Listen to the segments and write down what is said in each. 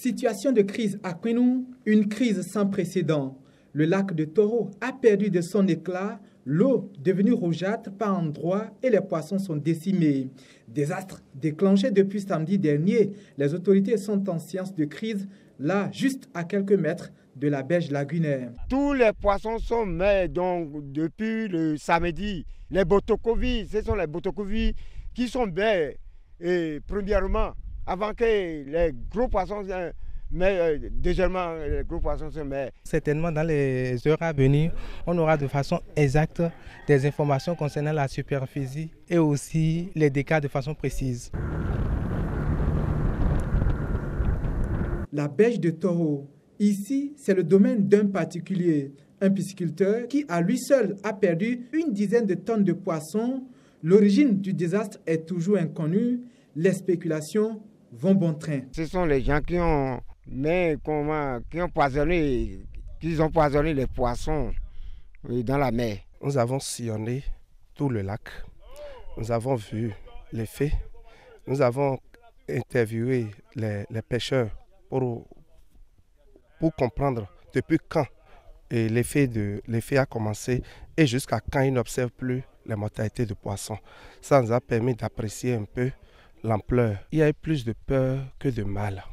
Situation de crise à Kouinou, une crise sans précédent. Le lac de Toro a perdu de son éclat, l'eau devenue rougeâtre par endroits et les poissons sont décimés. Désastre déclenché depuis samedi dernier, les autorités sont en séance de crise, là juste à quelques mètres de la berge lagunaire. Tous les poissons sont morts donc depuis le samedi. Les botocovis, ce sont les botocovis qui sont morts. Et premièrement, avant que les gros poissons, mais deuxièmement, les gros poissons se mettent. Certainement, dans les heures à venir, on aura de façon exacte des informations concernant la superficie et aussi les dégâts de façon précise. La berge de Toro. Ici, c'est le domaine d'un particulier, un pisciculteur qui, à lui seul, a perdu une dizaine de tonnes de poissons. L'origine du désastre est toujours inconnue. Les spéculations vont bon train. Ce sont les gens qui ont poisonné les poissons dans la mer. Nous avons sillonné tout le lac. Nous avons vu les faits. Nous avons interviewé les pêcheurs pour comprendre depuis quand l'effet a commencé et jusqu'à quand ils n'observent plus les mortalités de poissons. Ça nous a permis d'apprécier un peu l'ampleur. Il y a eu plus de peur que de mal.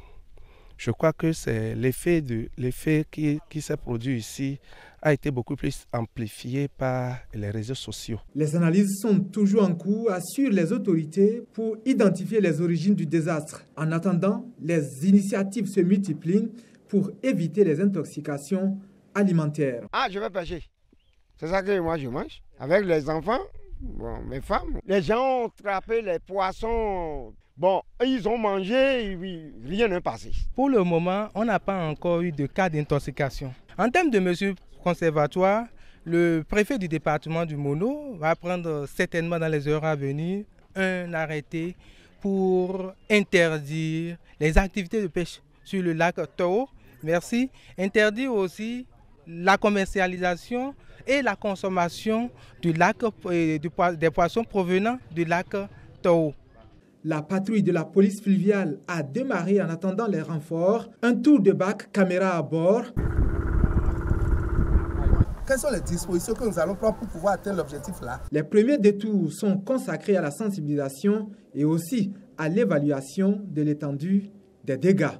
Je crois que c'est l'effet qui s'est produit ici a été beaucoup plus amplifié par les réseaux sociaux. Les analyses sont toujours en cours, assurent les autorités, pour identifier les origines du désastre. En attendant, les initiatives se multiplient pour éviter les intoxications alimentaires. Ah, je vais pêcher. C'est ça que moi je mange. Avec les enfants, mes femmes. Les gens ont attrapé les poissons. Bon, ils ont mangé, rien n'est passé. Pour le moment, on n'a pas encore eu de cas d'intoxication. En termes de mesures conservatoires, le préfet du département du Mono va prendre certainement dans les heures à venir un arrêté pour interdire les activités de pêche sur le lac Toro. Merci. Interdire aussi la commercialisation et la consommation du lac et des poissons provenant du lac Toro. La patrouille de la police fluviale a démarré en attendant les renforts. Un tour de bac, caméra à bord. Quelles sont les dispositions que nous allons prendre pour pouvoir atteindre l'objectif là? Les premiers détours sont consacrés à la sensibilisation et aussi à l'évaluation de l'étendue des dégâts.